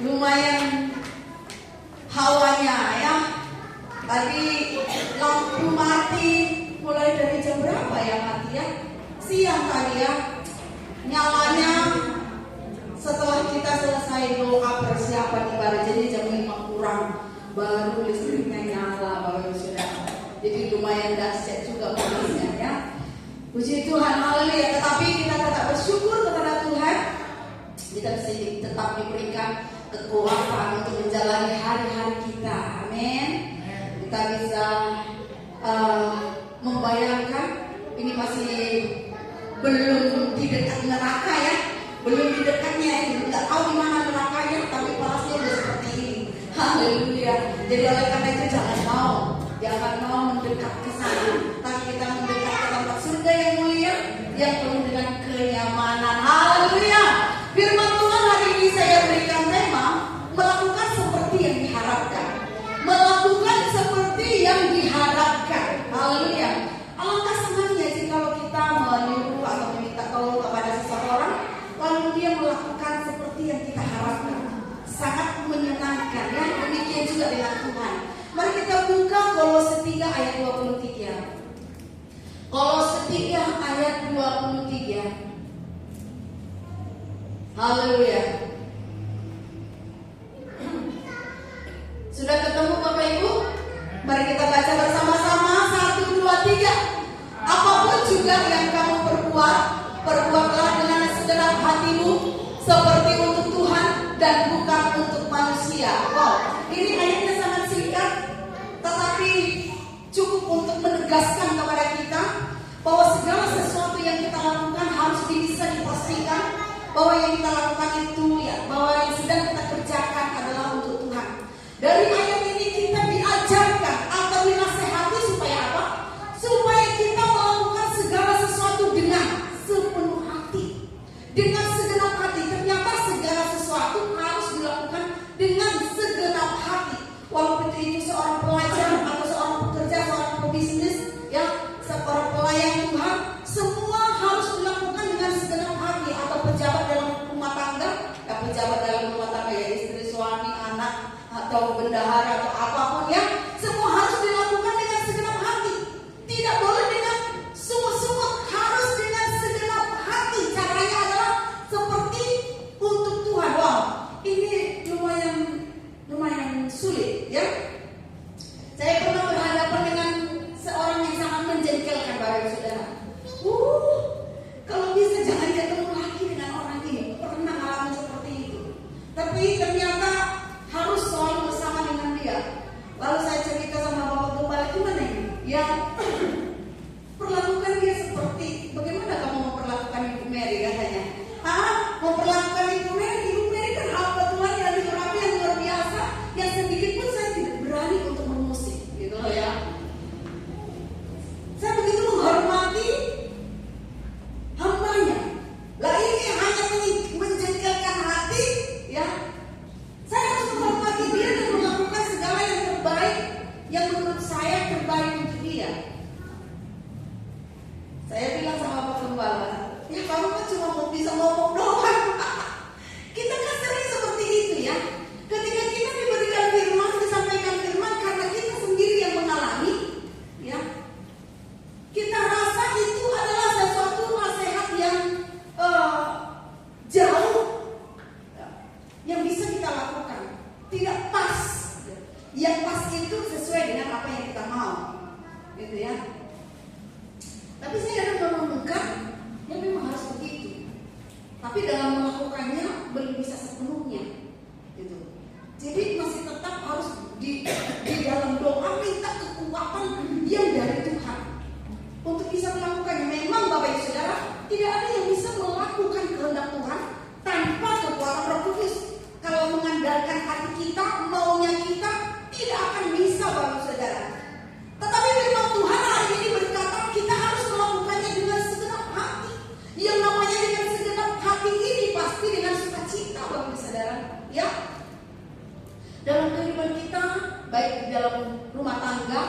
lumayan hawanya ya. Tadi lampu mati mulai dari jam berapa ya mati ya? Siang tadi ya. Nyalanya setelah kita selesai doa persiapan ibadah, jadi jam 5 kurang baru listriknya nyala Bapak Ibu Saudara. Jadi lumayan dahsyat juga kondisinya ya. Puji Tuhan, haleluya. Tetapi kita tetap bersyukur kepada Tuhan. Kita bisa tetap diberikan kekuatan untuk menjalani hari-hari kita. Amin. Kita bisa membayangkan ini masih belum di dekat neraka ya, belum di dekatnya, nggak tahu di mana nerakanya, tapi panasnya udah seperti ini. Haleluya. Jadi oleh karena itu jangan mau mendekat ke sana, tapi kita mendekat ke tempat surga yang mulia, yang penuh dengan kenyamanan. Haleluya. Firman Tuhan hari ini saya berikan tema melakukan seperti yang diharapkan. Melakukan seperti yang diharapkan. Haleluya. Alangkah senangnya jika kita menyuruh atau meminta tolong kepada seseorang, lalu dia melakukan seperti yang kita harapkan. Sangat menyenangkan ya. Demikian juga dengan Tuhan. Mari kita buka Kolose 3 ayat 23. Kolose 3 ayat 23. Haleluya. Sudah ketemu Bapak Ibu? Mari kita baca bersama-sama. 1, 2, 3. Apapun juga yang kamu perbuatlah dengan segenap hatimu, seperti untuk Tuhan dan bukan untuk manusia. Wow, ini ayatnya sangat singkat, tetapi cukup untuk menegaskan kepada kita bahwa segala sesuatu yang kita lakukan harus bisa dipastikan bahwa yang kita lakukan itu ya, bahwa yang sedang kita kerjakan adalah untuk Tuhan. Dari ayat ini kita diajarkan atau dinasehati supaya apa? Supaya kita melakukan segala sesuatu dengan sepenuh hati, dengan segenap hati. Ternyata segala sesuatu harus dilakukan dengan segenap hati. Walaupun itu seorang pelajar atau seorang pekerja, seorang pebisnis, ya, seorang pelayan Tuhan, semua harus dilakukan dengan segenap hati. Atau pejabat dalam rumah tangga, ya pejabat dalam rumah tangga ya istri, suami, anak, atau bendahara atau apapun ya, semua harus dilakukan dengan segenap hati. Tidak boleh dengan sungguh-sungguh, harus dengan segenap hati. Caranya adalah seperti untuk Tuhan. Wow, ini lumayan sulit ya. Saya pernah berhadapan dengan seorang yang sangat menjengkelkan Bapak Ibu Saudara. Kalau bisa jangan ketemu lagi dengan orang ini. Pernah ngalamin seperti itu. Tapi ternyata harus selalu bersama dengan dia. Lalu saya cerita sama Bapak Gembala, gimana ini? Ya, perlakukan dia seperti bagaimana kamu memperlakukan Ibu Mary katanya. Memperlakukan Ibu Mary kan apa Tuhan yang diurapi yang luar biasa, yang sedikit pun saya tidak berani untuk mengusik, gitu loh ya. Saya begitu menghormati hambanya. Lah ini hanya menjengkelkan hati, ya. Saya harus menghormati dia dan melakukan segala yang terbaik, yang menurut saya terbaik untuk dia. Saya bilang sama Pak Gembala, ya kamu kan cuma mau bisa ngomong doang. Kita kan sering seperti itu ya. Ketika kita diberikan firman, disampaikan firman, karena kita sendiri yang mengalami, ya, kita rasa itu adalah sesuatu nasihat yang jauh, yang bisa kita lakukan. Tidak pas. Yang pas itu sesuai dengan apa yang kita mau, gitu ya. Tapi saya ada menemukan yang memang harus begitu. Tapi dalam melakukannya belum bisa sepenuhnya, gitu. Jadi masih tetap harus di dalam doa minta kekuatan yang dari Tuhan untuk bisa melakukannya. Memang Bapak Ibu Saudara, tidak ada yang bisa melakukan kehendak Tuhan tanpa kekuatan Roh Kudus. Kalau mengandalkan hati kita, maunya kita, tidak akan bisa Bapak Ibu Saudara. Tetapi firman Tuhan hari ini berkata kita harus melakukannya dengan segenap hati. Yang namanya dengan segenap hati ini pasti dengan sukacita Bapak Ibu Saudara, ya. Dalam kehidupan kita, baik di dalam rumah tangga,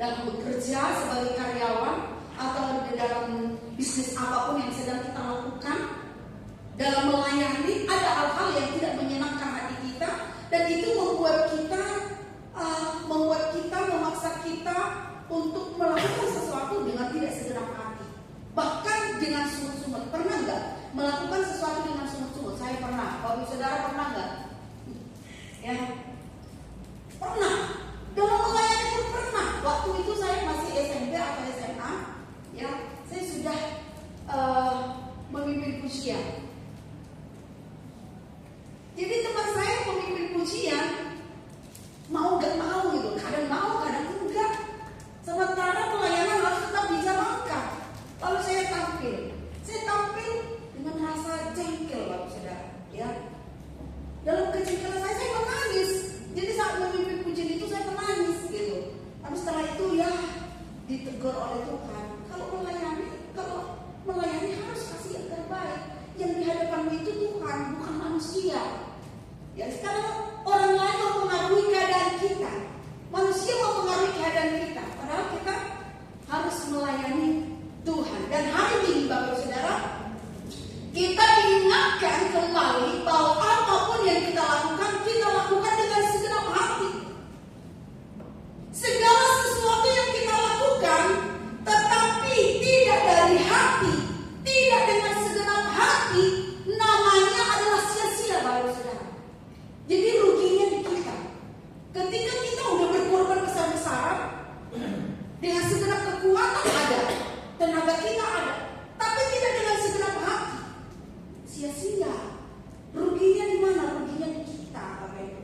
dalam bekerja sebagai karyawan, atau di dalam bisnis apapun yang sedang kita lakukan, dalam melayani, ada hal-hal yang tidak menyenangkan hati kita, Bapak Saudara pernah nggak? Ya, pernah. Dalam melayani pun pernah. Waktu itu saya masih SMP atau SMA, ya, saya sudah memimpin pujian. Jadi teman saya memimpin pujian, mau gak mau gitu, kadang mau, kadang enggak. Sementara pelayanan harus tetap dijalankan. Lalu saya tampil dengan rasa jengkel, Bapak Saudara. Ya, dalam kejengkelan saya menangis. Jadi saat memimpin pujian itu saya menangis gitu. Tapi setelah itu ya ditegur oleh Tuhan. Kalau melayani harus kasih yang terbaik. Yang di hadapanmu itu Tuhan, bukan manusia. Ya, sekarang orang lain mau mengaruhi keadaan kita. Manusia mau mengaruhi keadaan kita. Padahal kita harus melayani Tuhan. Dan hari ini Bapak Saudara, kita diingatkan kembali bahwa apapun yang kita lakukan dengan segenap hati. Segala sesuatu yang kita lakukan, tetapi tidak dari hati, tidak dengan segenap hati, namanya adalah sia-sia, Bapak Saudara. Jadi ruginya di kita. Ketika kita udah berkorban besar-besaran, dengan segenap kekuatan ada, tenaga kita ada, tapi tidak dengan segenap hati, sia-sia. Ruginya di mana? Ruginya di kita, Bapak Ibu.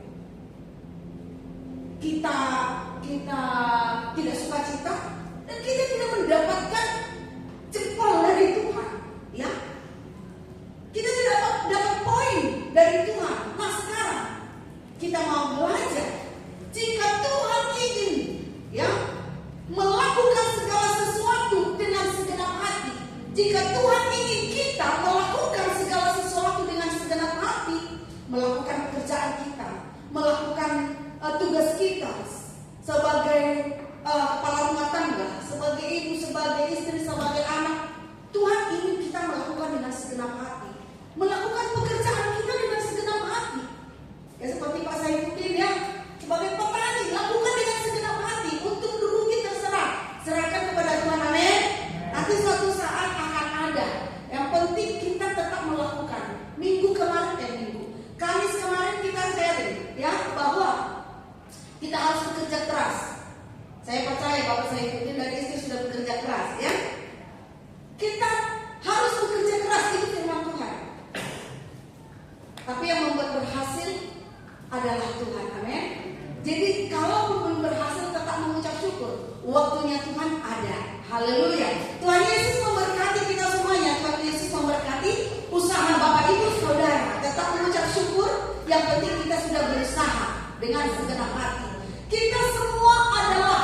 Kita tidak suka cita dan kita tidak mendapatkan jempol dari Tuhan, ya. Kita tidak dapat poin dari Tuhan. Nah, sekarang kita mau belajar. Jika Tuhan ingin, ya, melakukan segala sesuatu dengan segenap hati, jika Tuhan ingin kita melakukan segala sesuatu dengan segenap hati, melakukan pekerjaan kita, melakukan tugas kita sebagai kepala rumah tangga, sebagai ibu, sebagai istri, sebagai anak, Tuhan ingin kita melakukan dengan segenap hati, melakukan pekerjaan kita dengan segenap hati. Ya, seperti Pak Saifuddin, ya, sebagai petani, lakukan dengan segenap hati. Untuk rugi terserah, serahkan kepada Tuhan. Amin. Nanti suatu saat akan ada. Yang penting kita tetap melakukan. Kamis kemarin kita sharing, ya, bahwa kita harus bekerja keras. Saya percaya Bapak Saifuddin dan istri sudah bekerja keras, ya. Kita harus bekerja keras, itu firman Tuhan. Tapi yang membuat berhasil adalah Tuhan, amin. Jadi kalau belum berhasil, tetap mengucap syukur. Waktunya Tuhan ada. Haleluya. Tuhan Yesus memberkati kita semuanya. Tuhan Yesus memberkati usaha Bapak Ibu Saudara. Tetap mengucap syukur. Yang penting kita sudah berusaha dengan segenap hati. Kita semua adalah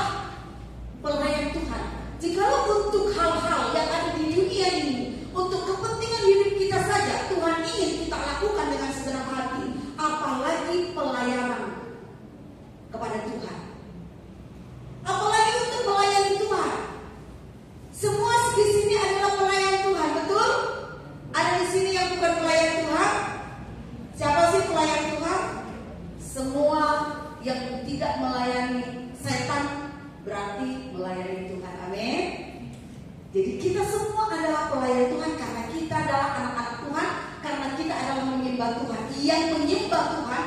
pelayan Tuhan. Jikalau untuk hal-hal yang ada di dunia ini, untuk kepentingan hidup kita saja, Tuhan ingin kita lakukan dengan segenap hati, apalagi pelayanan kepada Tuhan, apalagi untuk melayani Tuhan. Semua di sini adalah pelayan Tuhan, betul? Ada di sini yang bukan pelayan Tuhan? Siapa sih pelayan Tuhan? Semua yang tidak melayani setan berarti melayani Tuhan. Amin. Jadi kita semua adalah pelayan Tuhan karena kita adalah anak-anak Tuhan, karena kita adalah menyembah Tuhan. Yang menyembah Tuhan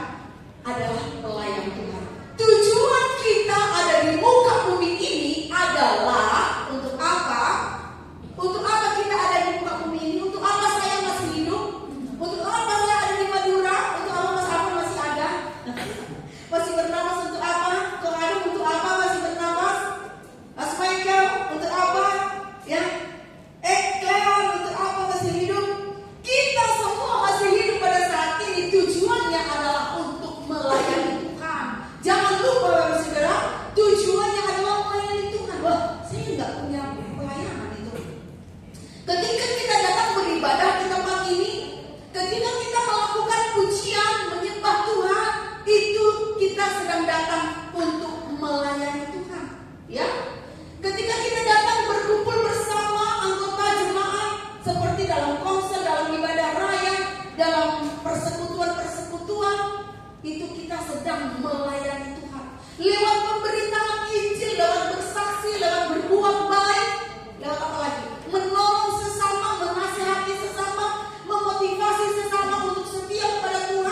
adalah pelayan Tuhan. Tujuan kita ada di muka bumi ini adalah untuk apa? Untuk apa kita ada di muka bumi ini? Untuk apa saya masih hidup? Untuk apa saya ada di Madura? Untuk apa Mas Abang masih ada? Masih bernapas untuk apa? Kok ada untuk apa masih bernapas? Mas Michael untuk apa? Ya, Cleon untuk apa masih hidup? Kita semua masih hidup pada saat ini. Tujuannya adalah untuk melayani Tuhan. Jangan lupa Bapak Saudara, tujuannya adalah melayani Tuhan. Wah, saya nggak punya pelayanan itu. Ketika kita datang beribadah di tempat ini, ketika kita melakukan pujian, menyembah Tuhan, itu kita sedang datang untuk melayani Tuhan. Ya, ketika kita datang berkumpul bersama anggota jemaat, seperti dalam konser, dalam ibadah raya, dalam persekutuan, itu kita sedang melayani Tuhan. Lewat pemberitaan Injil, lewat bersaksi, lewat berbuat baik, lewat apa lagi? Menolong sesama, menasihati sesama, memotivasi sesama untuk setia kepada Tuhan.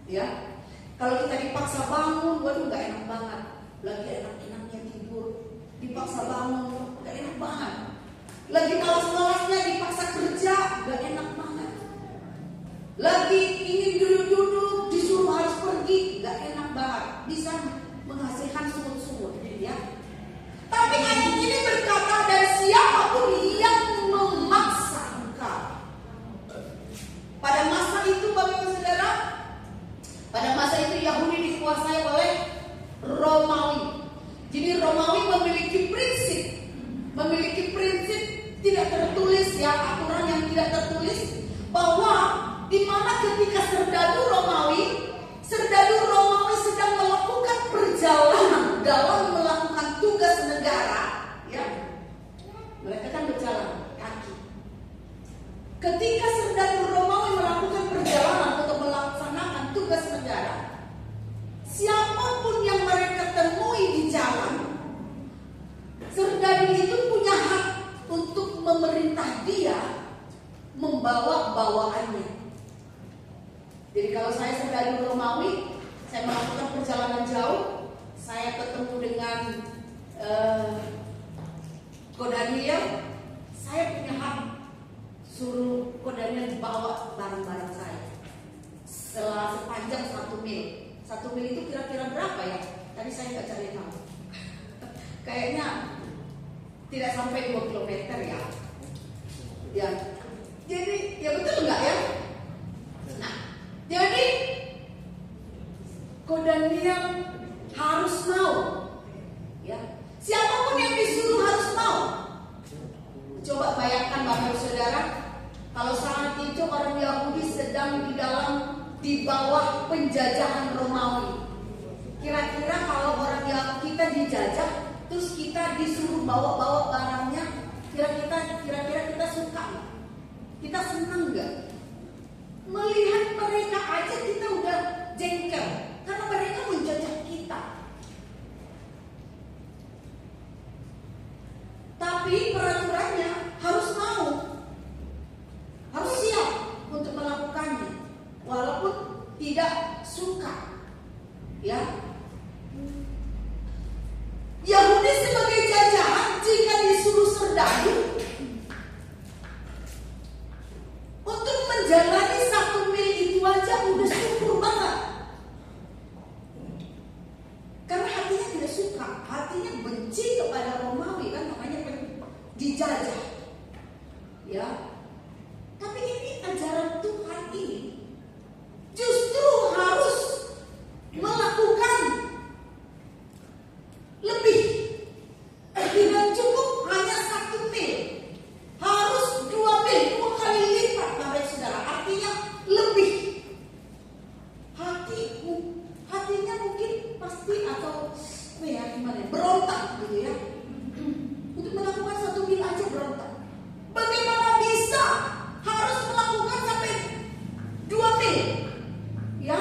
Ya, kalau kita dipaksa bangun, waduh nggak enak banget. Lagi enak-enaknya tidur, dipaksa bangun, nggak enak banget. Lagi malas-malasnya dipaksa kerja, nggak enak banget. Lagi ingin duduk-duduk, disuruh harus pergi, nggak enak banget. Bisa menghasilkan sungut-sungut, ya. Tapi ayat ini berkata, dan siapapun yang memaksa engkau. Pada masa itu, Bapak Ibu Saudara, pada masa itu Yahudi dikuasai oleh Romawi. Jadi Romawi memiliki prinsip tidak tertulis, ya, aturan yang tidak tertulis, bahwa di mana ketika serdadu Romawi sedang melakukan perjalanan dalam melakukan tugas negara, ya, mereka kan berjalan kaki. Ketika serdadu Romawi melakukan perjalanan untuk melaksanakan tugas negara, siapapun yang mereka temui di jalan, serdadu itu punya hak untuk memerintah dia membawa bawaannya. Jadi kalau saya serdadu Romawi, saya melakukan perjalanan jauh, saya ketemu dengan Kodaniel, saya punya hak suruh Kodaniel bawa barang-barang saya sepanjang 1 mil. 1 mil itu kira-kira berapa ya? Tadi saya nggak cari tahu. Kayaknya tidak sampai 2 kilometer ya. Ya, jadi ya betul nggak ya? Nah, jadi Kodaniel harus mau, ya. Siapapun yang disuruh harus mau. Coba bayangkan Bapak Ibu Saudara, kalau saat itu orang Yahudi sedang di bawah penjajahan Romawi. Kira-kira kalau orang Yahudi kita dijajah, terus kita disuruh bawa-bawa barangnya, kira-kira kita suka nggak? Kita senang nggak? Melihat mereka aja kita udah jengkel karena mereka menjajah kita. Tapi peraturannya harus mau, harus siap untuk melakukannya, walaupun tidak suka, ya. Yahudi sebagai jajahan jika disuruh serdadu untuk menjalani 1 mil itu aja udah syukur banget. Karena hatinya tidak suka, hatinya benci kepada Romawi, kan makanya dijajah. Ya. Tapi ini ajaran Tuhan ini justru harus melakukan lebih. Tidak cukup hanya 1 mil, harus 2 mil, 2 kali lipat, Bapak Saudara. Artinya lebih. Hatinya mungkin pasti atau gimana? Berontak gitu ya. Untuk melakukan 1 mil aja berontak. Bagaimana bisa harus melakukan sampai 2 mil? Ya.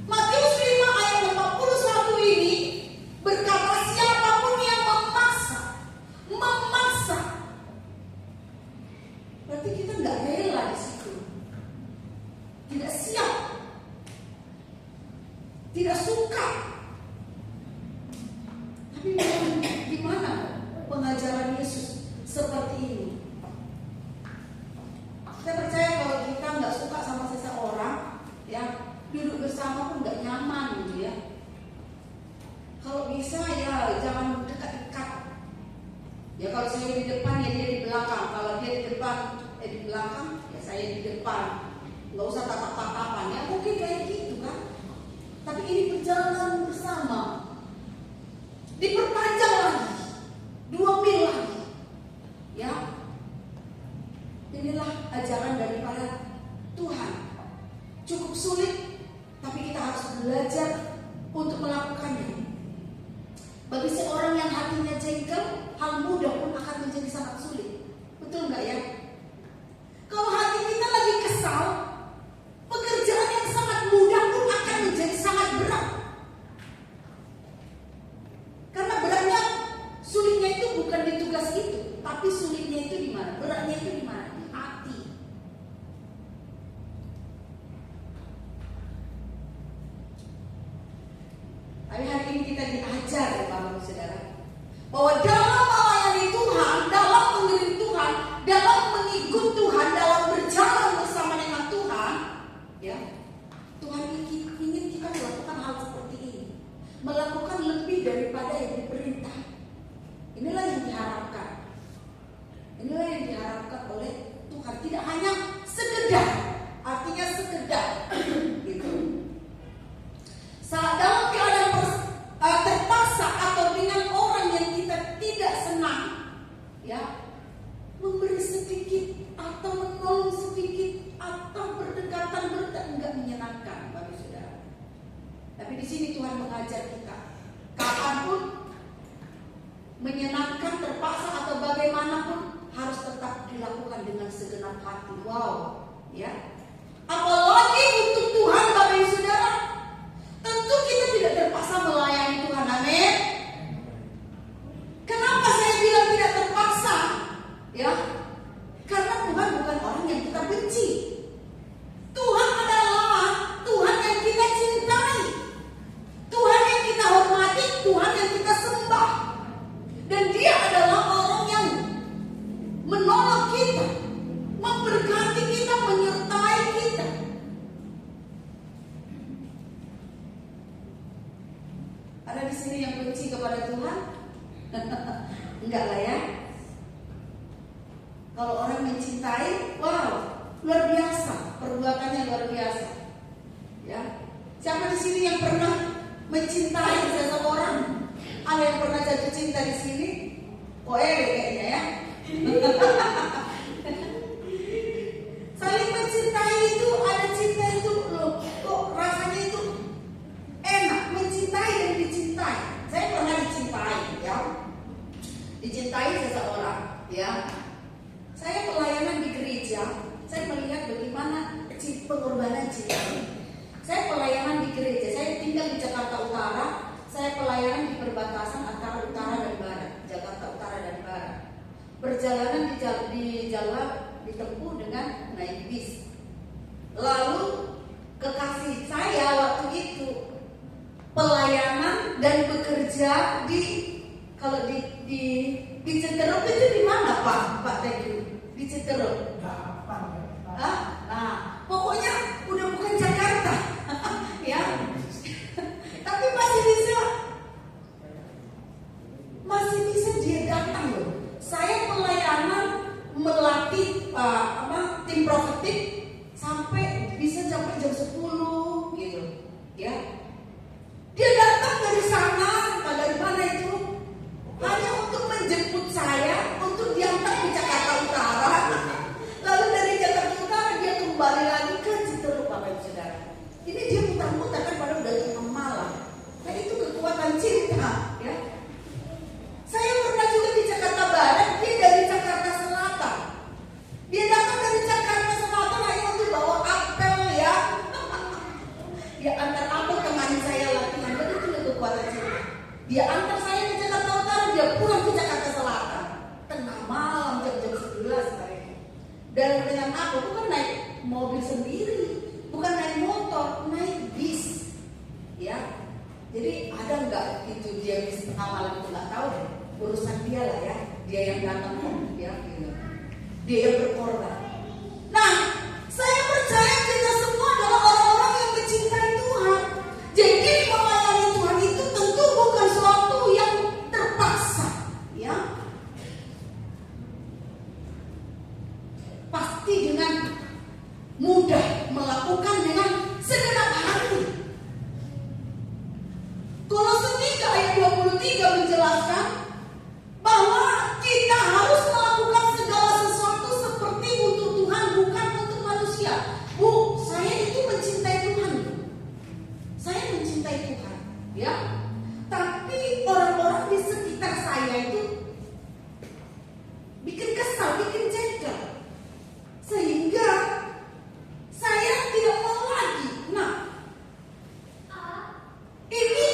Matius 5 ayat 41 ini berkata, siapapun yang memaksa, berarti kita nggak rela di situ, tidak siap, tidak suka. Tapi gimana pengajaran Yesus seperti ini? Saya percaya kalau kita nggak suka sama seseorang, ya, duduk bersama pun nggak nyaman gitu ya. Kalau bisa ya jangan dekat-dekat. Ya kalau saya di depan ya dia di belakang. Kalau dia di depan di belakang ya saya di depan. Nggak usah tatap-tatapan ya, mungkin kayak gitu kan. Tapi ini perjalanan bersama. Diperpanjang lagi 2 mil lagi. Ya. Inilah ajaran daripada Tuhan. Cukup sulit, tapi kita harus belajar untuk melakukannya. Bagi seorang yang hatinya jengkel, hal mudah pun akan menjadi sangat sulit. Betul nggak ya? Kalau hati kita lagi kesal, pekerjaan yang sangat mudah pun akan menjadi sangat berat. Karena beratnya, sulitnya itu bukan di tugas itu, tapi sulitnya itu di mana? Beratnya itu di mana? Di hati. Tapi hari ini kita diajar ya Bapak Saudara, bahwa dalam melayani Tuhan, dalam mengiring Tuhan, dalam mengikut Tuhan, dalam berjalan bersama dengan Tuhan, ya, Tuhan ingin kita melakukan hal seperti ini, melakukan lebih daripada yang diperintah. Inilah yang diharapkan. Inilah yang diharapkan oleh Tuhan. Tidak hanya sekedar, artinya sekedar gitu. Saat dalam keadaan terpaksa atau dengan orang yang kita tidak senang, ya, memberi sedikit atau menolong sedikit atau berdekatan enggak menyenangkan bagi saudara. Tapi di sini Tuhan mengajar kita, kapanpun menyenangkan, terpaksa atau bagaimanapun harus tetap dilakukan dengan segenap hati. Wow, ya. Apalagi untuk Tuhan Bapak Ibu Saudara, tentu kita tidak terpaksa melayani Tuhan. Amin. Kenapa saya bilang tidak terpaksa? Ya, karena Tuhan bukan orang yang kita benci. Tuhan adalah Tuhan yang kita cintai, Tuhan yang kita hormati, Tuhan yang kita sembah. Dan Dia adalah orang yang menolong kita, memberkati kita, menyertai kita. Ada di sini yang benci kepada Tuhan? Enggak lah ya. Kalau orang mencintai, wow, luar biasa, perbuatannya luar biasa. Ya, siapa di sini yang pernah mencintai seseorang? Ada yang pernah jatuh cinta di sini? Oh, kayaknya ya. Saling mencintai itu, ada cinta itu, loh, kok rasanya itu enak, mencintai dan dicintai. Saya pernah dicintai, ya. Dicintai seseorang, ya. Saya pelayanan di gereja, saya melihat bagaimana pengorbanan cinta. Saya pelayanan di gereja, saya tinggal di Jakarta Utara, saya pelayanan di perbatasan antara utara dan barat, Jakarta Utara dan barat. Perjalanan di jalan ditempuh dengan naik bis. Lalu kekasih saya waktu itu pelayanan dan bekerja di, kalau di Citerep itu di mana Pak Teguh? Di Citerep. Nah, pokoknya udah bukan Jakarta, ya. Tapi masih bisa dia datang loh. Saya pelayanan melatih tim profetik sampai bisa sampai jam 10 gitu, ya. Dia datang dari sana, dari mana itu? Hanya untuk menjemput saya, untuk diantar di Jakarta Utara. Lalu dari Jakarta Utara dia kembali lagi ke Citerep, Bapak Ibu Saudara. Ini dia muter-muter kan, pada udah tengah malam. Nah itu kekuatan cinta, ya. Saya pernah juga di Jakarta Barat, dia dari Jakarta Selatan. Dia datang dari Jakarta Selatan hanya untuk bawa apel, ya. Dia antar apel kemarin saya latihan, dan itu kekuatan cinta. Dia antar saya ke Jakarta Utara, dia pulang ke Jakarta Selatan. Tengah malam jam-jam 11 kayaknya. Dan dengan aku bukan naik mobil sendiri, bukan naik motor, naik bis, ya. Jadi ada nggak itu dia bis tengah malam itu, nggak tahu, urusan dia lah ya. Dia yang datang, ya, gitu. Dia yang berkorban. Nah, saya percaya kita semua adalah orang-orang yang mencintai Tuhan. Jadi melayani Tuhan itu tentu bukan suatu yang terpaksa, ya. Pasti dengan mudah, melakukan dengan segenap hati. Kolose 3 ayat 23 menjelaskan bahwa kita harus melakukan segala sesuatu seperti untuk Tuhan, bukan untuk manusia. Bu, saya itu mencintai Tuhan. Saya mencintai Tuhan, ya. Tapi orang-orang di sekitar saya itu bikin kesal, bikin jengkel, sehingga saya tidak mau lagi. Nah, ini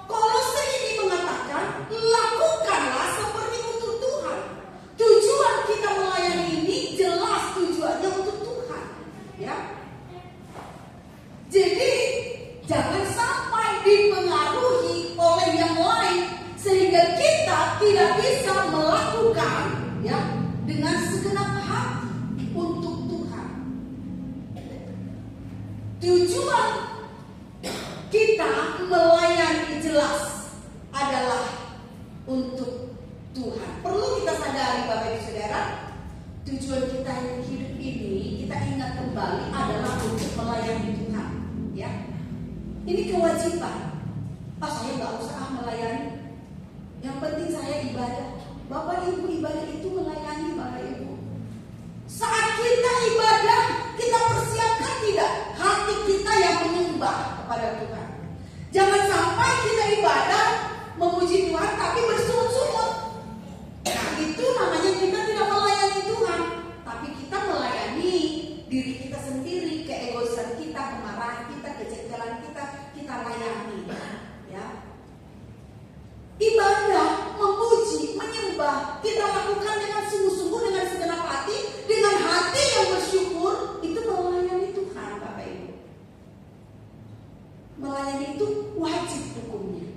Kolose ini mengatakan, lakukanlah seperti untuk Tuhan. Tujuan kita melayani ini jelas tujuannya untuk Tuhan, ya. Jadi jangan sampai di tidak bisa melakukan ya dengan segenap hati untuk Tuhan. Tujuan kita melayani jelas adalah untuk Tuhan. Perlu kita sadari Bapak Ibu Saudara, tujuan kita hidup ini, kita ingat kembali adalah untuk melayani Tuhan. Ya, ini kewajiban. Saya nggak usah melayani. Yang penting saya ibadah. Bapak Ibu, ibadah itu melayani Bapak Ibu. Saat kita ibadah, kita persiapkan tidak hati kita yang menyembah kepada Tuhan. Jangan sampai kita ibadah memuji Tuhan tapi bersungut-sungut. Nah, itu namanya kita tidak melayani Tuhan, tapi kita melayani diri kita sendiri, keegoisan kita, kemarahan kita, kejengkelan kita, kita layani. Ya. Ibadah, memuji, menyembah, kita lakukan dengan sungguh-sungguh, dengan segenap hati, dengan hati yang bersyukur, itu melayani Tuhan, Bapak Ibu. Melayani itu wajib hukumnya.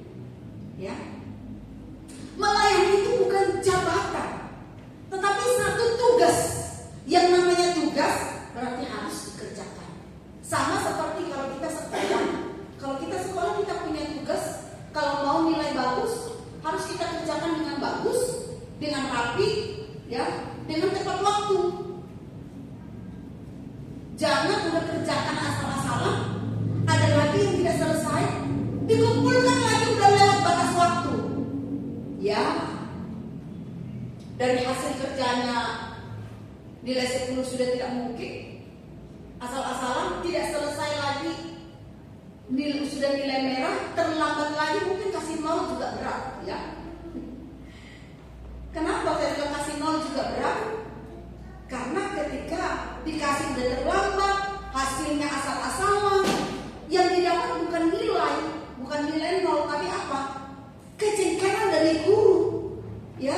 Ya. Melayani itu bukan jabatan, tetapi satu tugas. Yang namanya tugas berarti harus dikerjakan. Sama seperti kalau kita sekolah. Kalau kita sekolah, kita punya tugas. Kalau mau nilai bagus, harus kita kerjakan dengan bagus, dengan rapi, ya, dengan tepat waktu. Jangan udah kerjakan asal-asalan, ada lagi yang tidak selesai, dikumpulkan lagi udah lewat batas waktu. Ya, dari hasil kerjanya nilai 10 sudah tidak mungkin. Asal-asalan tidak selesai lagi, sudah nilai merah, terlambat lagi mungkin kasih 0 juga berat, ya. Kenapa saya bilang kasih 0 juga berat? Karena ketika dikasih udah terlambat, hasilnya asal-asalan, yang didapat bukan nilai 0, tapi apa? Kejengkelan dari guru, ya.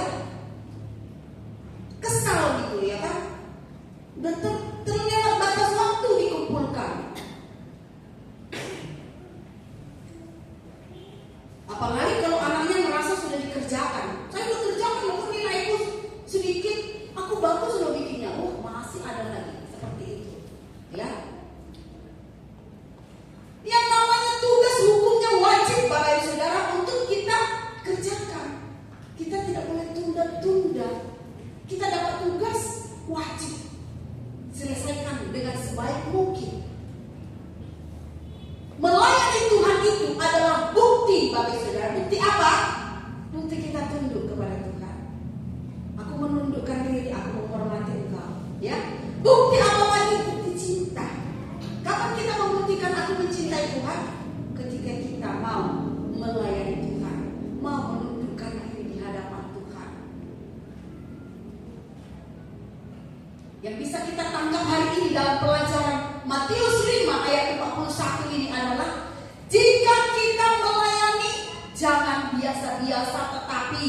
Kesal gitu, ya kan? Udah terlewat batas waktu dikumpulkan. Apalagi kalau anaknya merasa sudah dikerjakan. Saya udah kerjakan, kok nilaiku sedikit, aku bagus loh bikinnya. Oh, masih ada lagi seperti itu. Ya. Yang namanya tugas hukumnya wajib Bapak Ibu Saudara untuk kita kerjakan. Kita tidak boleh tunda-tunda. Kita dapat tugas wajib selesaikan dengan sebaik mungkin. Melayani Tuhan itu adalah bukti Bapak Ibu Saudara. Bukti apa? Bukti kita tunduk kepada Tuhan. Aku menundukkan diri, aku menghormati Engkau. Ya. Bukti apa lagi? Bukti cinta. Kapan kita membuktikan aku mencintai Tuhan? Ketika kita mau melayani Tuhan, mau menundukkan diri di hadapan Tuhan. Yang bisa kita tangkap hari ini dalam pelajaran Matius 5 ayat 41 ini adalah, jika kita melayani, jangan biasa-biasa, tetapi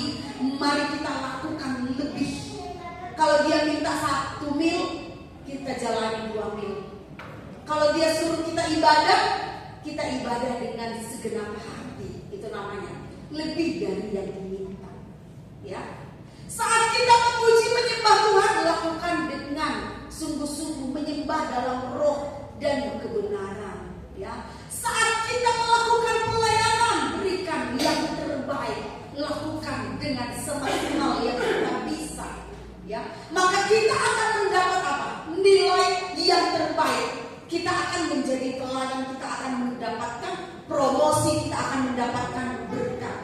mari kita lakukan lebih. Kalau dia minta 1 mil, kita jalani 2 mil. Kalau dia suruh kita ibadah dengan segenap hati. Itu namanya lebih dari yang diminta. Ya. Saat kita memuji menyembah Tuhan, lakukan dengan sungguh-sungguh, menyembah dalam roh dan kebenaran. Ya. Saat kita melakukan pelayanan, berikan yang terbaik, lakukan dengan semaksimal yang kita bisa. Ya. Maka kita akan mendapat apa? Nilai yang terbaik. Kita akan menjadi pelayan, kita akan mendapatkan promosi, kita akan mendapatkan berkat.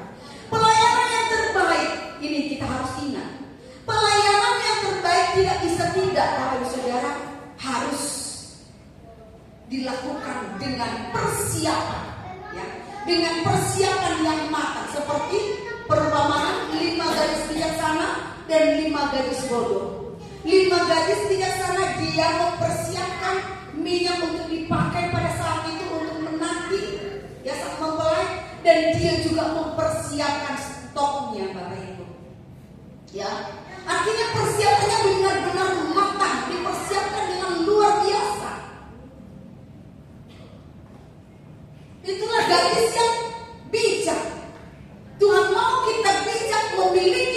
Pelayanan yang terbaik, ini kita harus ingat. Pelayanan yang terbaik tidak bisa tidak, Bapak Ibu Saudara, harus dilakukan dengan persiapan, ya, dengan persiapan yang matang, seperti perumpamaan 5 gadis bijaksana dan 5 gadis bodoh. 5 gadis bijaksana, dia mempersiapkan minyak untuk dipakai pada saat itu untuk menanti, ya, saat mempelai, dan dia juga mempersiapkan stoknya, Bapak Ibu. Ya, artinya persiapannya benar-benar matang, dipersiapkan dengan luar biasa. Itulah gadis yang bijak. Tuhan mau kita bijak memiliki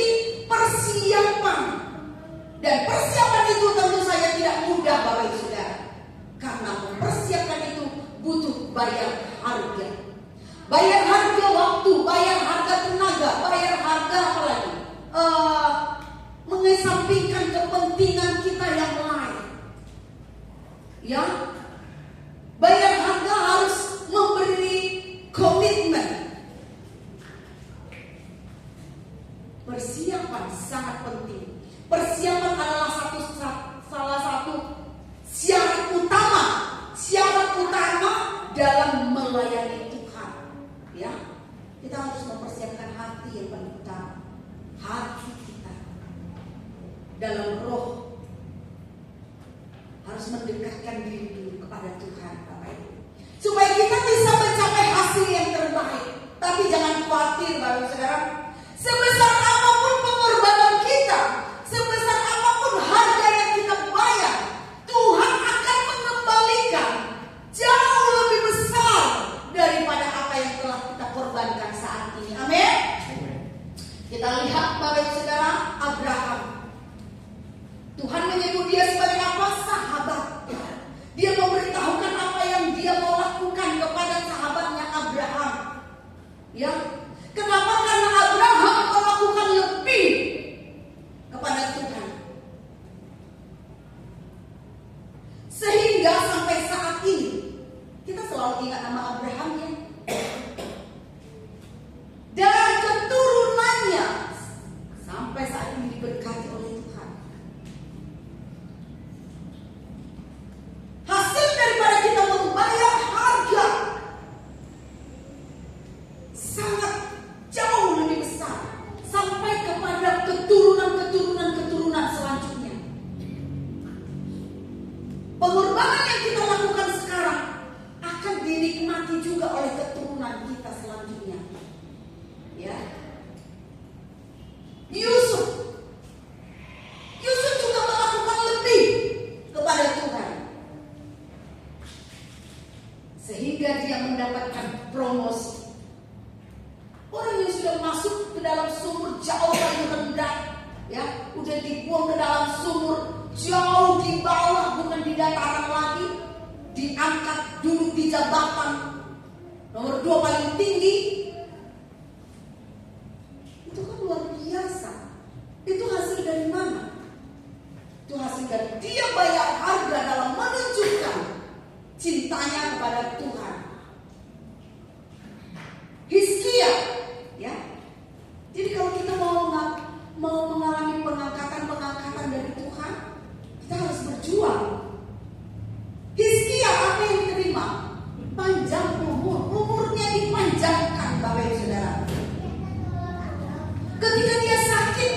bayar harga. Bayar harga waktu, bayar harga tenaga, bayar harga apa lagi? Mengesampingkan kepentingan kita yang lain. Ya, bayar harga harus memberi komitmen. Persiapan sangat penting. Persiapan adalah salah satu syarat utama dalam melayani Tuhan. Ya, kita harus mempersiapkan hati yang paling utama. Hati kita dalam roh harus mendekatkan diri dulu kepada Tuhan, Bapak Ibu, supaya kita bisa mencapai hasil yang terbaik. Tapi jangan khawatir, Bapak Ibu Saudara, sebesar apapun pengorbanan kita, sebesar apapun harga yang kita bayar, Tuhan akan mengembalikan jauh lebih besar daripada apa yang telah kita korbankan saat ini. Amin. Kita lihat Bapak Ibu Saudara, Abraham. Tuhan menyebut dia sebagai apa? Sahabat. Dia memberitahukan apa yang dia mau lakukan kepada sahabatnya Abraham. Ya, kenapa? Karena Abraham melakukan lebih kepada Tuhan. Sehingga sampai saat ini kita selalu ingat nama Abraham, ya. Dan keturunannya sampai saat ini diberkati oleh Tuhan. Hasil daripada kita membayar harga sangat jauh lebih besar sampai kepada keturunan selanjutnya. Pengorbanan yang kita lakukan sekarang akan dinikmati juga oleh keturunan kita selanjutnya. Ya. Yusuf juga melakukan lebih kepada Tuhan, sehingga dia mendapatkan promosi. Orang yang sudah masuk ke dalam sumur jauh paling rendah, ya, udah dibuang ke dalam sumur jauh di bawah, bukan di dataran lagi, diangkat duduk di jabatan nomor 2 paling tinggi. Itu kan luar biasa. Itu hasil dari mana? Itu hasil dari dia bayar harga dalam menunjukkan cintanya kepada Tuhan. Hizkia, ya. Jadi kalau kita mau mengalami pengangkatan dari Tuhan, kita harus berjuang. Hizkia apa yang diterima? Panjang umurnya dipanjangkan, Bapak Ibu Saudara. Ketika dia sakit,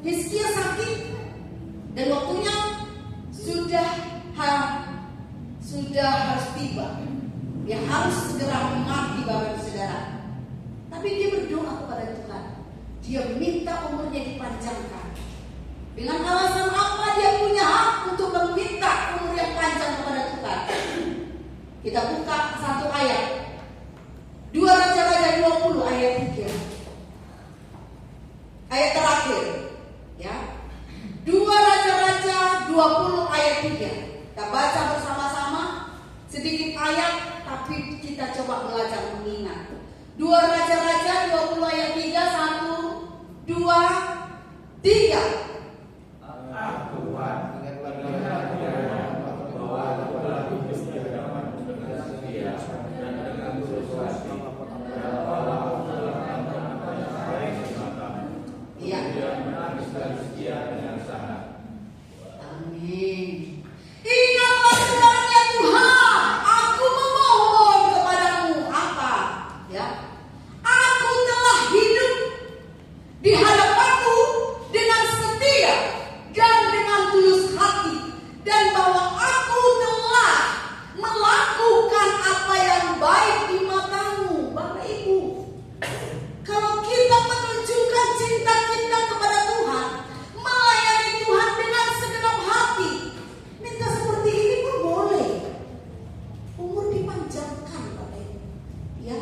Hizkia sakit, dan waktunya sudah harus tiba. Dia harus segera mati, Bapak Ibu Saudara. Tapi dia berdoa kepada Tuhan. Dia minta umurnya dipanjangkan. Dengan alasan apa dia punya hak untuk meminta umur yang panjang kepada Tuhan? Kita buka satu ayat. 2 Raja-Raja 20 ayat 3. Ayat terakhir, ya. 2 Raja-Raja 20 ayat 3. Kita baca bersama-sama sedikit ayat, tapi kita coba belajar mengingat. 2 Raja-Raja 20 ayat 3. 1, 2, 3. Amin. Ingatlah sebenarnya Tuhan, aku memohon kepadamu apa? Ya, aku telah hidup di hadapanmu dengan setia dan dengan tulus hati, dan bahwa aku telah melakukan apa yang baik di matamu. Bapak Ibu, kalau kita menunjukkan cinta kita kepada Tuhan, melayani Tuhan dengan segenap hati, minta seperti ini pun boleh. Umur dipanjangkan, Bapak Ibu. Ya.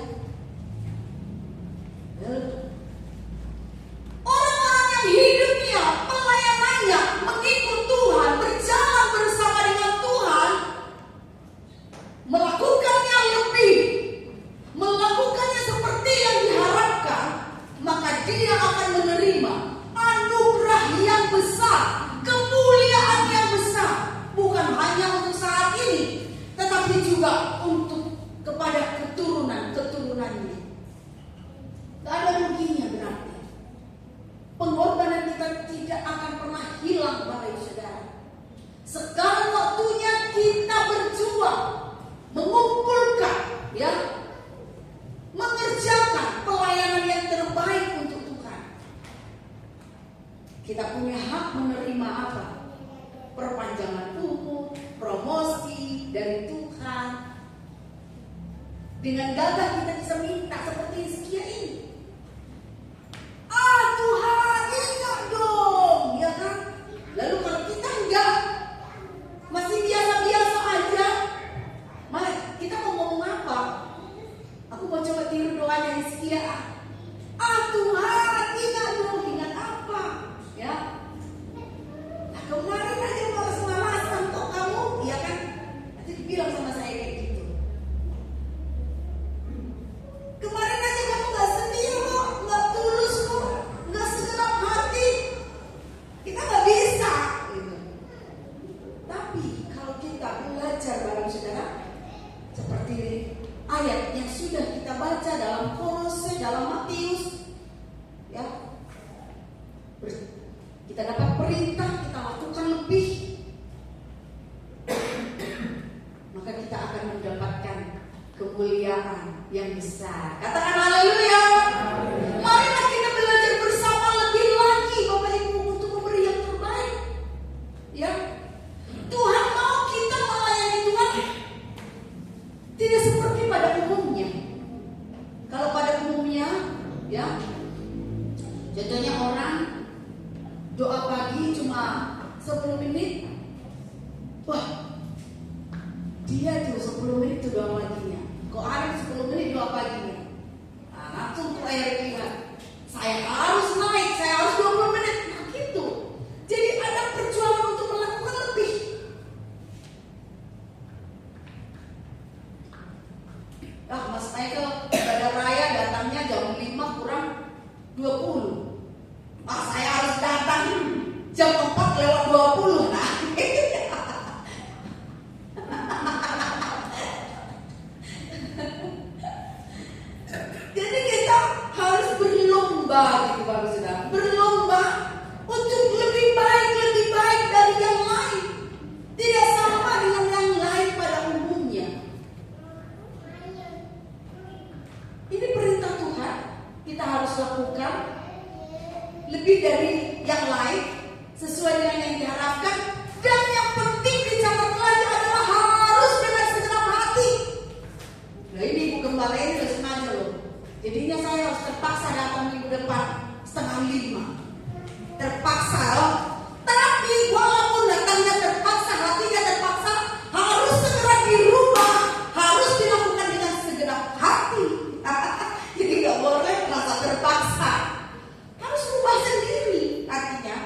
Orang-orang yang hidupnya, pelayanannya mengikut Tuhan, berjalan bersama dengan Tuhan, melakukannya juga untuk kepada keturunan-keturunannya. Gak ada ruginya berarti. Pengorbanan kita tidak akan pernah hilang, Bapak Ibu Saudara. Sekarang waktunya kita berjuang, mengumpulkan, ya, mengerjakan pelayanan yang terbaik untuk Tuhan. Kita punya hak menerima apa? Perpanjangan umur, promosi dari Tuhan. Dengan gagah kita bisa minta seperti Hizkia ini. Tuhan, ingat dong, ya kan? Lalu kalau kita enggak, masih biasa-biasa aja, kita mau ngomong apa? Aku mau coba tiru doanya Hizkia. Tuhan, ingat dong, ingat apa? Ya. Nah, kemarin aja malas-malasan kok kamu, ya kan? Nanti dibilang sama saya kayak gitu. Kemarin aja kamu gak setia kok, gak tulus kok, gak segenap hati. Kita gak bisa gitu. Tapi kalau kita belajar barang saudara, seperti ayat yang sudah kita baca dalam Kolose, dalam Matius, ya, kita dapat perintah, kita lakukan lebih, maka kita akan mendapatkan kemuliaan yang besar. Katakan haleluya. Marilah kita belajar bersama lebih lagi, Bapak Ibu, untuk memberi yang terbaik. Ya, Tuhan mau kita melayani Tuhan tidak seperti pada umumnya. Kalau pada umumnya, ya, contohnya orang doa pagi cuma 10 menit, wah, dia tuh 10 menit tuh doa paginya. Kok ada 10 menit doa paginya? Nah, langsung tuh air ingat, saya harus naik, saya harus 20 menit. Nah gitu. Jadi ada perjuangan untuk melakukan lebih. Mas Michael ibadah raya datangnya jam 5 kurang 20. Saya harus datang jam 4 lewat 20. Nah, jadi kita harus berlomba gitu, Bapak Saudara. Berlomba untuk lebih baik dari yang lain. Tidak sama dengan yang lain pada umumnya. Ini perintah Tuhan, kita harus lakukan lebih dari yang lain sesuai dengan yang diharapkan. Dan yang penting dicatat lagi adalah harus dengan segenap hati. Nah ini Ibu Gembala ini udah sengaja loh. Jadinya saya harus terpaksa datang minggu depan 4:30. Terpaksa loh. Tapi walaupun datangnya terpaksa, hatinya terpaksa, harus segera dirubah, harus dilakukan dengan segenap hati. Jadi gak boleh merasa terpaksa, harus rubah sendiri hatinya.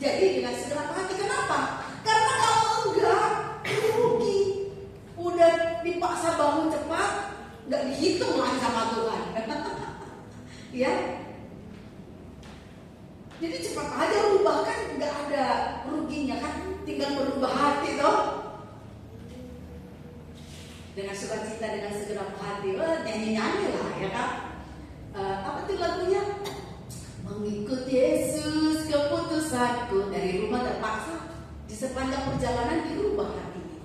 Jadi dengan segenap hati. Kenapa? Karena kalau enggak, rugi. Udah dipaksa bangun cepat, nggak dihitung lagi sama Tuhan. Ya. Jadi cepat aja rubah, kan nggak ada ruginya kan, tinggal merubah hati toh. Dengan sukacita, dengan segenap hati, nyanyi-nyanyi lah ya kan. Apa tuh lagunya? Mengikut Yesus keputusanku. Dari rumah terpaksa, di sepanjang perjalanan dirubah hatinya.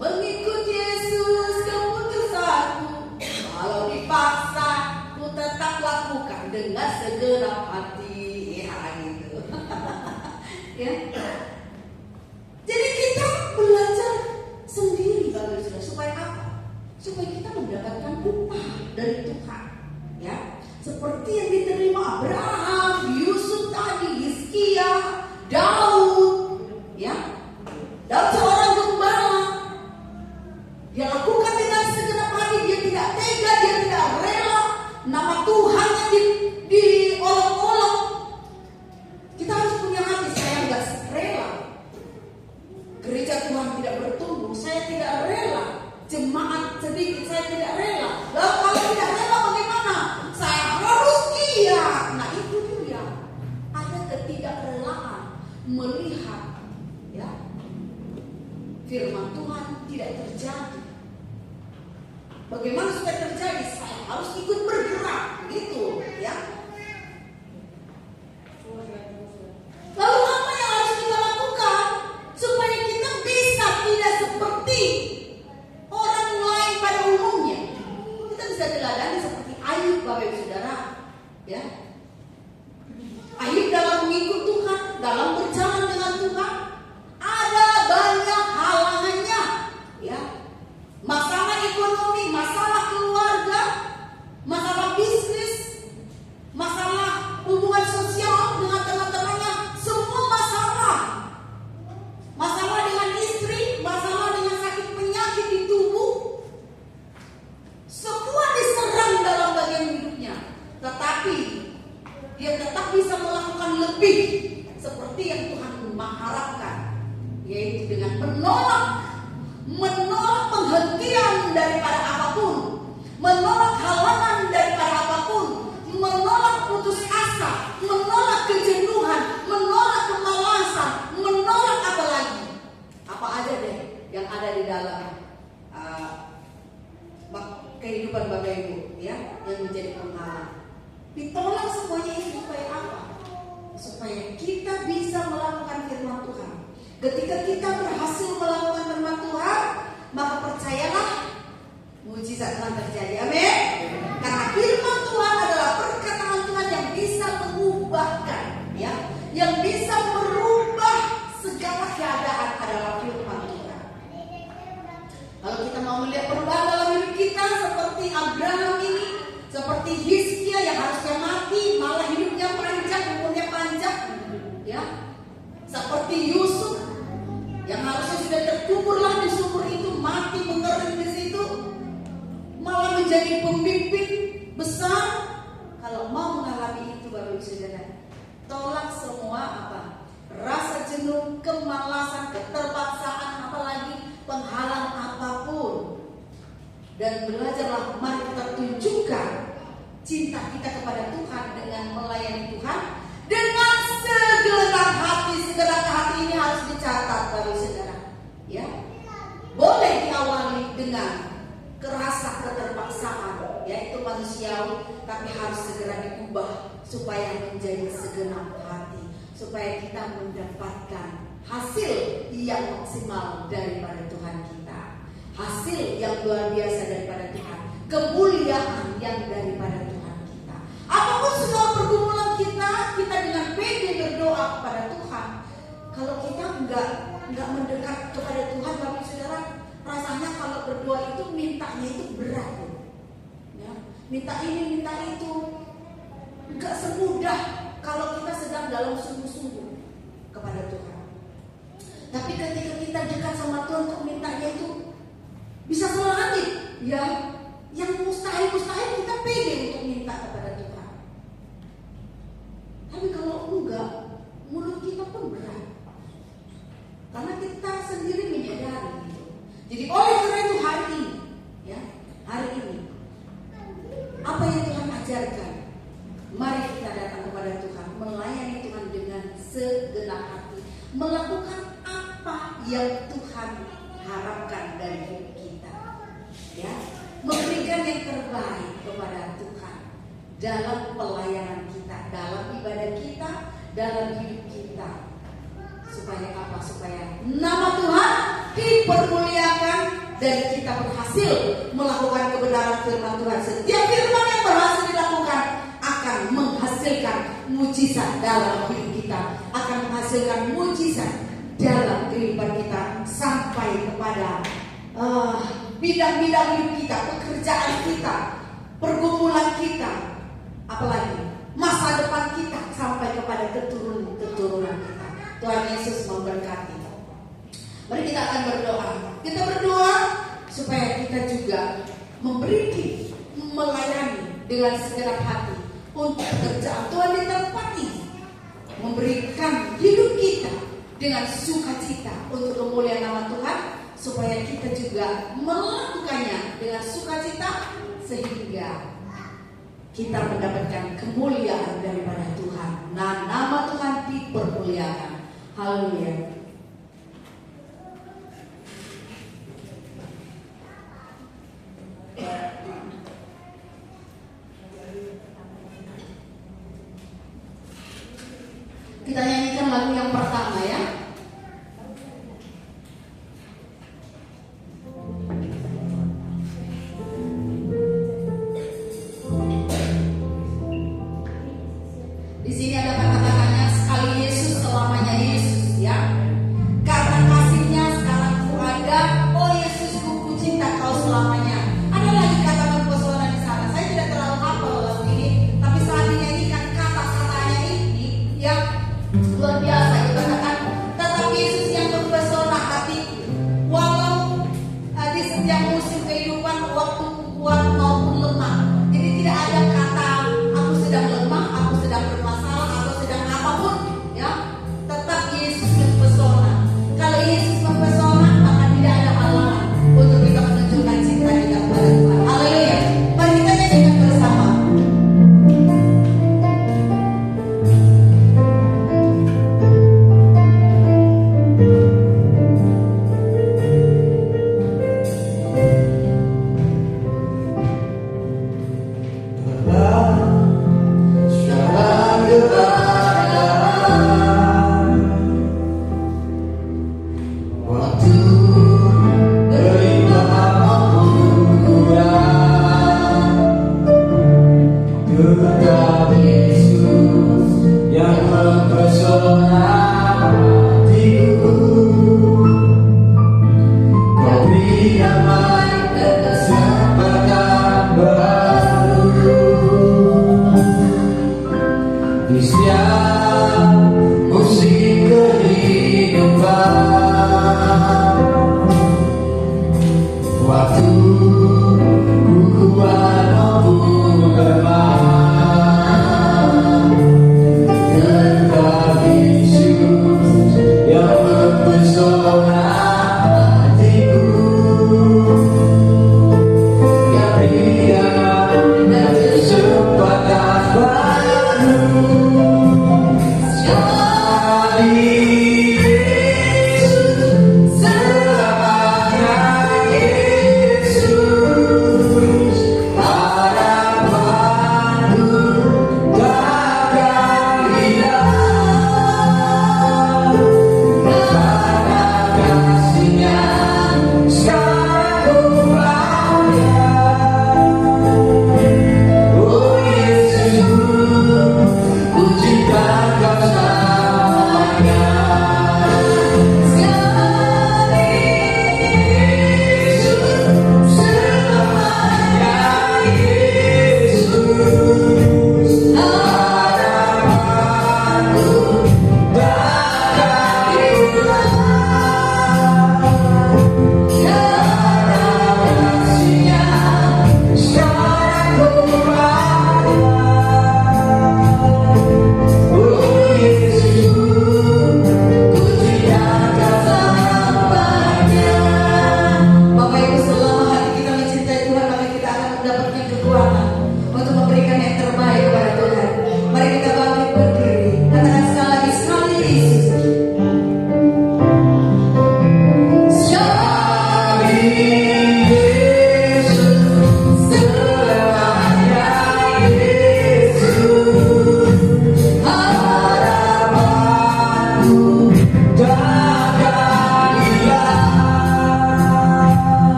Mengikut Yesus keputusanku, walau dipaksa ku tetap lakukan dengan segenap hati. Ya gitu. Ya. Jadi kita belajar sendiri Bapak Saudara, supaya apa? Supaya kita mendapatkan upah dari Tuhan. Ya, seperti yang diterima Abraham, Yusuf tadi, Hizkia, Daud, ya. Daud seorang gembala. Dia lakukan dengan segenap hati, dia tidak tega, dia tidak rela nama Tuhan yang diolok-olok. Kita harus punya hati, saya enggak rela gereja Tuhan tidak bertumbuh, saya tidak rela jemaat sedikit, saya tidak rela. Lalu kalau tidak rela bagaimana? Saya harus giat. Nah itu dia, ada ketidakrelaan melihat, ya, firman Tuhan tidak terjadi. Bagaimana supaya terjadi? Saya harus ikut bergerak, gitu ya. Lalu apa yang harus kita lakukan supaya kita bisa tidak seperti orang lain pada umumnya? Kita bisa teladani seperti Ayub, Bapak Ibu Saudara, ya. Ayub dalam mengikut Tuhan, dalam berjalan dengan Tuhan, ada banyak halangannya, ya. Masalah ekonomi, masalah keluarga, masalah bisnis, masalah hubungan sosial dengan teman-temannya, semua masalah. Masalah dengan istri, masalah dengan sakit penyakit di tubuh, semua diserang dalam bagian hidupnya. Tetapi dia tetap bisa melakukan lebih seperti yang Tuhan mengharapkan, yaitu dengan menolak penghentian daripada apapun, menolak halangan daripada apapun, menolak putus asa, menolak kejenuhan, menolak kemalasan, menolak apa lagi? Apa aja deh yang ada di dalam kehidupan Bapak Ibu, ya, yang menjadi penghalang. Ditolak semuanya itu supaya apa? Supaya kita bisa melakukan firman Tuhan. Ketika kita berhasil melakukan firman Tuhan, maka percayalah mujizat akan terjadi. Amin. Karena firman Tuhan adalah perkataan Tuhan yang bisa mengubahkan, ya, yang bisa merubah segala keadaan adalah firman Tuhan. Kalau kita mau melihat perubahan dalam hidup kita seperti Abraham ini, seperti Hizkia yang harusnya mati, malah hidupnya panjang, umurnya panjang, ya. Seperti Yusuf yang harusnya sudah terkuburlah di sumur itu, mati mengering di situ, malah menjadi pemimpin besar. Kalau mau mengalami itu, Bapak Ibu Saudara, tolak semua apa? Rasa jenuh, kemalasan, keterpaksaan, apalagi penghalang apapun. Dan belajarlah, mari kita tunjukkan cinta kita kepada Tuhan dengan melayani Tuhan dengan segenap hati. Segenap hati ini harus dicatat, Bapak Saudara, ya. Boleh diawali dengan kerasa keterpaksaan, yaitu manusiawi, tapi harus segera diubah supaya menjadi segenap hati, supaya kita mendapatkan hasil yang maksimal daripada Tuhan kita, hasil yang luar biasa daripada Tuhan, kemuliaan yang daripada Tuhan kita. Apapun segala pergumulan kita dengan pede berdoa kepada Tuhan. Kalau kita enggak mendekat kepada Tuhan, Bapak Saudara, rasanya kalau berdoa itu mintanya itu berat, ya. Minta ini, minta itu, enggak semudah kalau kita sedang dalam sungguh-sungguh kepada Tuhan. Tapi ketika kita dekat sama Tuhan untuk mintanya itu bisa selangit, ya. Yang mustahil-mustahil kita pede untuk minta kepada Tuhan. Tapi kalau enggak, mulut kita pun berat. Karena kita sendiri menyadari gitu. Jadi oleh karena itu hari ini, ya, hari ini, apa yang Tuhan ajarkan, mari kita datang kepada Tuhan, melayani Tuhan dengan segenap hati, melakukan apa yang Tuhan harapkan dari hidup kita, ya, memberikan yang terbaik kepada Tuhan dalam pelayanan kita, dalam ibadah kita, dalam hidup kita. Supaya apa? Supaya nama Tuhan dipermuliakan dan kita berhasil melakukan kebenaran firman Tuhan. Setiap firman yang berhasil dilakukan akan menghasilkan mujizat dalam hidup kita, akan menghasilkan mujizat dalam kehidupan kita sampai kepada bidang-bidang hidup kita, pekerjaan kita, pergumulan kita, apalagi masa depan kita sampai kepada keturunan kita. Tuhan Yesus memberkati. Mari kita akan berdoa. Kita berdoa supaya kita juga melayani dengan segenap hati untuk pekerjaan Tuhan di tempat ini, memberikan hidup kita dengan sukacita untuk kemuliaan nama Tuhan, supaya kita juga melakukannya dengan sukacita sehingga kita mendapatkan kemuliaan daripada Tuhan. Nah, nama Tuhan dipermuliakan. Haleluya. Kita nyanyikan lagu yang pertama ya. Di sini ada kata-katanya, sekali Yesus selamanya Yesus ya. Karena kasihnya sekarang ku ada, oh Yesus ku cinta kau selamanya. Ada lagi kata mempesona di sana. Saya tidak terlalu hafal lagu ini, tapi saat dinyanyikan kata-katanya ini yang luar biasa. Dikatakan tetap Yesus yang mempesona hatiku, walau di setiap musim kehidupan, waktu kuat maupun lemah. Jadi tidak ada kata aku sedang lemah, aku sedang bermasalah, aku sedang apapun ya. Tetap Yesus mempesona. Kalau Yesus mempesona, maka tidak ada halangan untuk kita menunjukkan cinta kita kepada Tuhan. Haleluya. Mari kita nyanyikan bersama.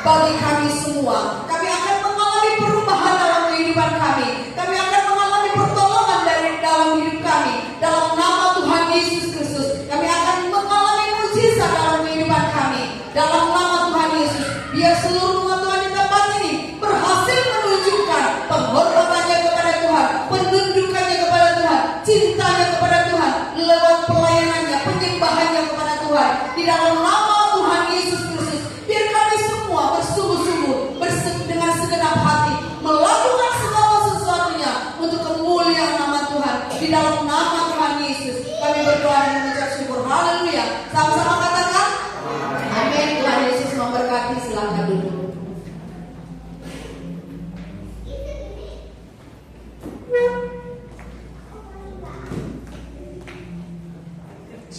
bagi kami semua. Kami akan mengalami perubahan dalam kehidupan Di dalam nama Tuhan Yesus Kristus, biar kami semua bersungguh-sungguh dengan segenap hati melakukan segala sesuatunya untuk kemuliaan nama Tuhan. Di dalam nama Tuhan Yesus kami berdoa dan mengucap syukur. Haleluya. Sama-sama katakan amin. Tuhan Yesus memberkati. Silakan duduk.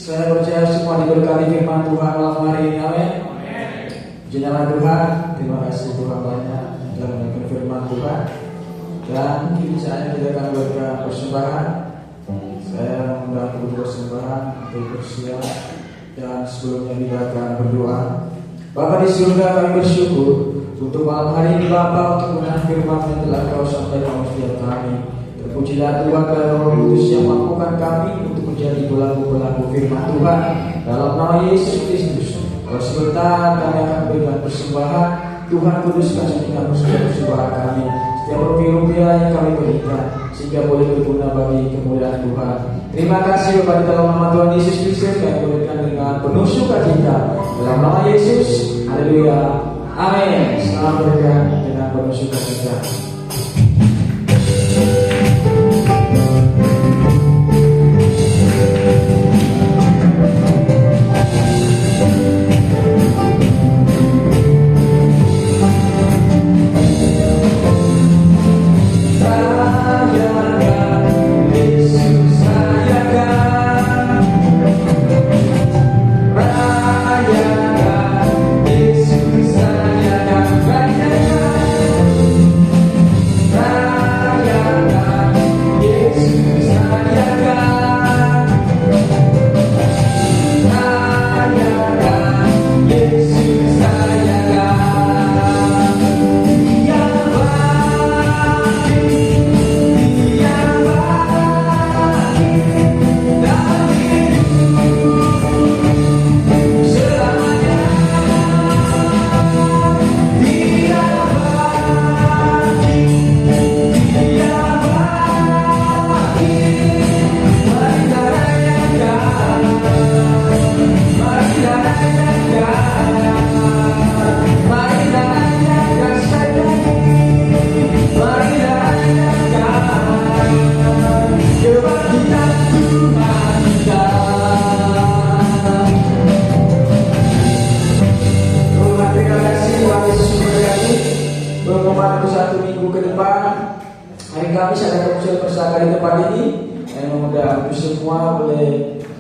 Saya percaya semua diberkati firman Tuhan malam hari ini. Amin. Puji-Nama Tuhan. Terima kasih Tuhan banyak telah memberikan firman Tuhan. Dan kini saatnya kita akan berikan persembahan. Saya mengundang untuk persembahan untuk bersiap. Dan sebelumnya kita akan berdoa. Bapa di surga, kami bersyukur untuk malam hari ini Bapa, untuk mendengar firman yang telah Kau sampaikan kepada setiap kami. Terpujilah Tuhan karena Roh Kudus yang mampukan kami untuk menjadi pelaku-pelaku firman Tuhan. Dalam nama Yesus Kristus. Kalau sebentar kami akan berikan persembahan, Tuhan kuduskan setiap persembahan kami, setiap rupiah yang kami berikan, sehingga boleh berguna bagi kemuliaan Tuhan. Terima kasih Bapak, di dalam nama Tuhan Yesus Kristus kami berikan dengan penuh sukacita. Dalam nama Yesus, haleluya, amin. Selamat berikan dengan penuh sukacita.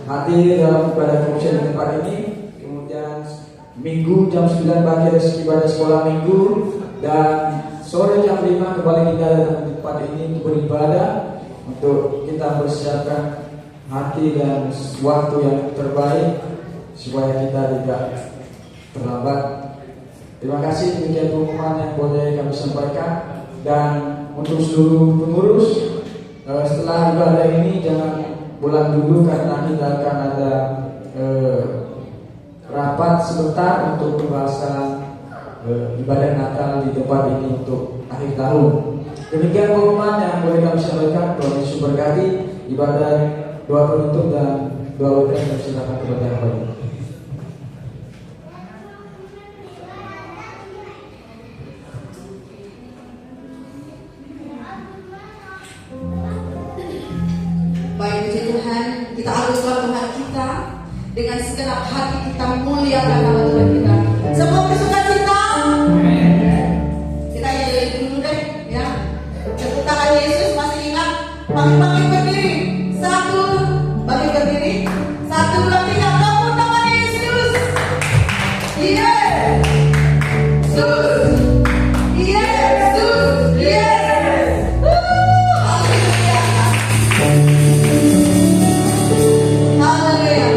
Hadir dalam ibadah komsel di tempat ini. Kemudian Minggu jam 9 pagi ada ibadah sekolah minggu, dan sore jam 5 kembali kita datang di tempat ini untuk beribadah, untuk kita persiapkan hati dan waktu yang terbaik supaya kita tidak terlambat. Terima kasih, demikian pengumuman yang boleh kami sampaikan. Dan untuk seluruh pengurus, setelah ibadah ini jangan pulang dulu, karena kita akan ada rapat sebentar untuk pembahasan ibadah Natal di tempat ini untuk akhir tahun. Demikian pengumuman yang boleh kami sampaikan. Tuhan Yesus berkati. Ibadah doa penutup dan doa berkat kami silakan kepada yang baik. Baik, puji Tuhan, kita haruslah Tuhan kita dengan segenap hati, kita muliakan nama Tuhan kita. Semua bersukacita. Kita jadi dulu deh, ya. Tepuk tangan Yesus, masih ingat? Bagi berdiri. Satu, bagi berdiri. 1, 2, 3. Tepuk tangan Yesus. Yesus. Yesus. Yesus. Haleluya.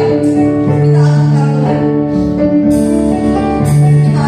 Kita agungkan Tuhan. Kita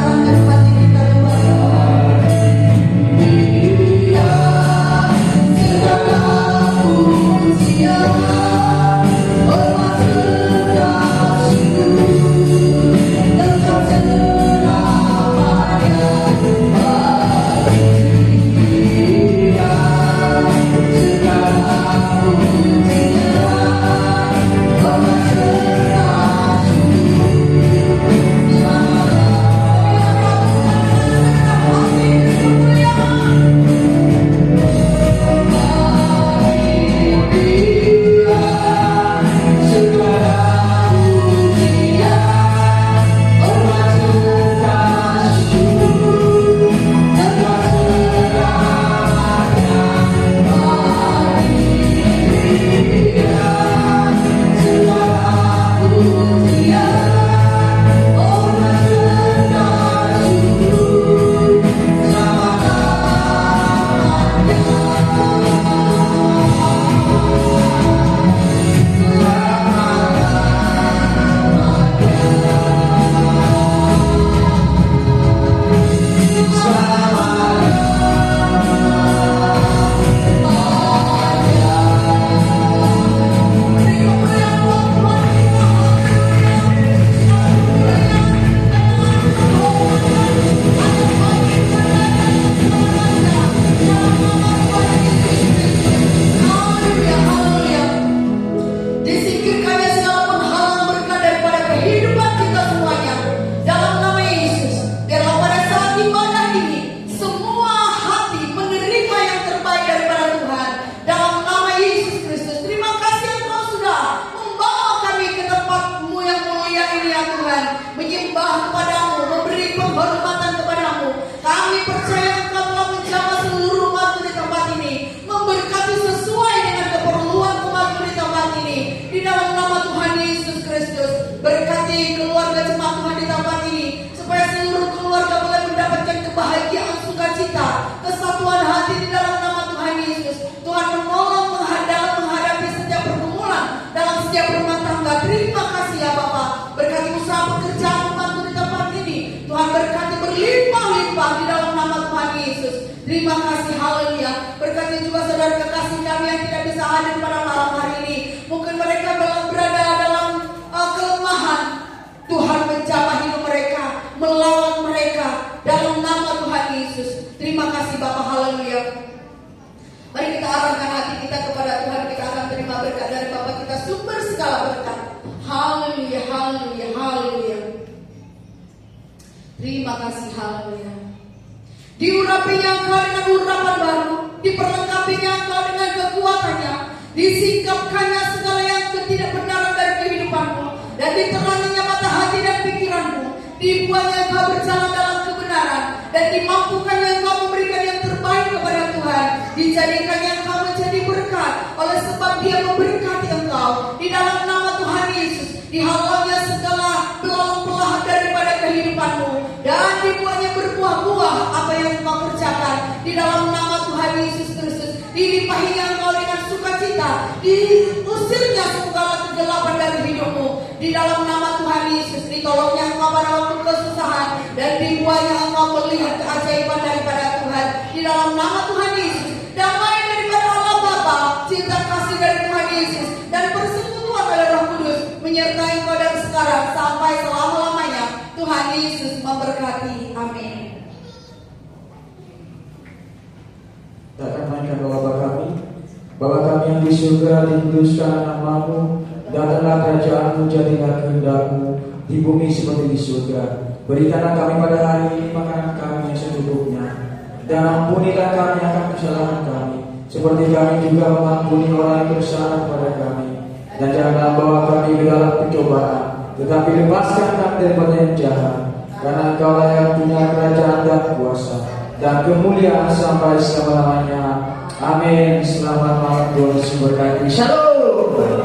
ya Tuhan, menyembah kepadamu, memberi penghormatan kepadamu. Kami percaya Engkau telah menjaga seluruh umat di tempat ini, memberkati sesuai dengan keperluan umat di tempat ini. Di dalam nama Tuhan Yesus Kristus, berkati keluarga jemaat Tuhan di tempat ini, supaya seluruh keluarga boleh mendapatkan kebahagiaan, sukacita, kesatuan hati di dalam nama Tuhan Yesus. Tuhan menolong menghadapi setiap pergumulan dalam setiap rumah tangga. Terima kasih ya Bapa. Berkati usaha pekerjaan umatmu di tempat ini, Tuhan berkati berlimpah-limpah di dalam nama Tuhan Yesus. Terima kasih, haleluya. Berkati juga saudara kekasih kami yang tidak bisa hadir pada malam hari ini. Mungkin mereka berada dalam kelemahan. Tuhan menjamah hidup mereka, melawat mereka dalam nama Tuhan Yesus. Terima kasih Bapa, haleluya. Mari kita arahkan hati kita kepada Tuhan. Kita akan terima berkat dari Bapa kita, sumber segala berkat. Haleluya, haleluya, haleluya. Terima kasih, haleluya. Diurapinya Engkau dengan urapan baru, diperlengkapinya Engkau dengan kekuatannya, disingkapkannya segala yang ketidakbenaran dari kehidupanmu, dan diteranginya mata hati dan pikiranmu. Dibuatnya Engkau berjalan dalam kebenaran, dan dimampukannya Engkau memberikan yang terbaik kepada Tuhan. Dijadikannya Engkau menjadi berkat, oleh sebab Dia memberkati Engkau. Di dalam nama Tuhan Yesus, dihalaunya segala belalang daripada kehidupanmu, dan dibuatnya berbuah-buah apa yang Engkau kerjakan. Di dalam nama Tuhan Yesus Kristus, dilimpahinya Engkau dengan sukacita, diusirnya segala kegelapan dari hidupmu. Di dalam nama Tuhan Yesus, ditolongnya Engkau pada waktu kesusahan, dan dibuatnya Engkau melihat keajaiban daripada Tuhan. Di dalam nama Tuhan Yesus, damai daripada Allah Bapa, cinta kasih dari Tuhan Yesus, dan persekutuan dari Roh Kudus menyertai Engkau dari sekarang sampai selama-lamanya. Tuhan Yesus memberkati. Amin. Kita akan naikkan doa kami. Bapa kami yang di surga, dikuduskan nama-Mu, datanglah kerajaanmu, jadilah kehendak-Mu di bumi seperti di surga. Berikanlah kami pada hari ini makanan kami yang secukupnya, dan ampunilah kami akan kesalahan kami, seperti kami juga mengampuni orang yang bersalah kepada kami. Dan janganlah bawa kami ke dalam pencobaan, tetapi lepaskan kami daripada yang jahat. Karena Engkau yang punya kerajaan dan kuasa dan kemuliaan sampai selama-lamanya. Amin. Selamat malam, Tuhan Yesus memberkati. Shalom.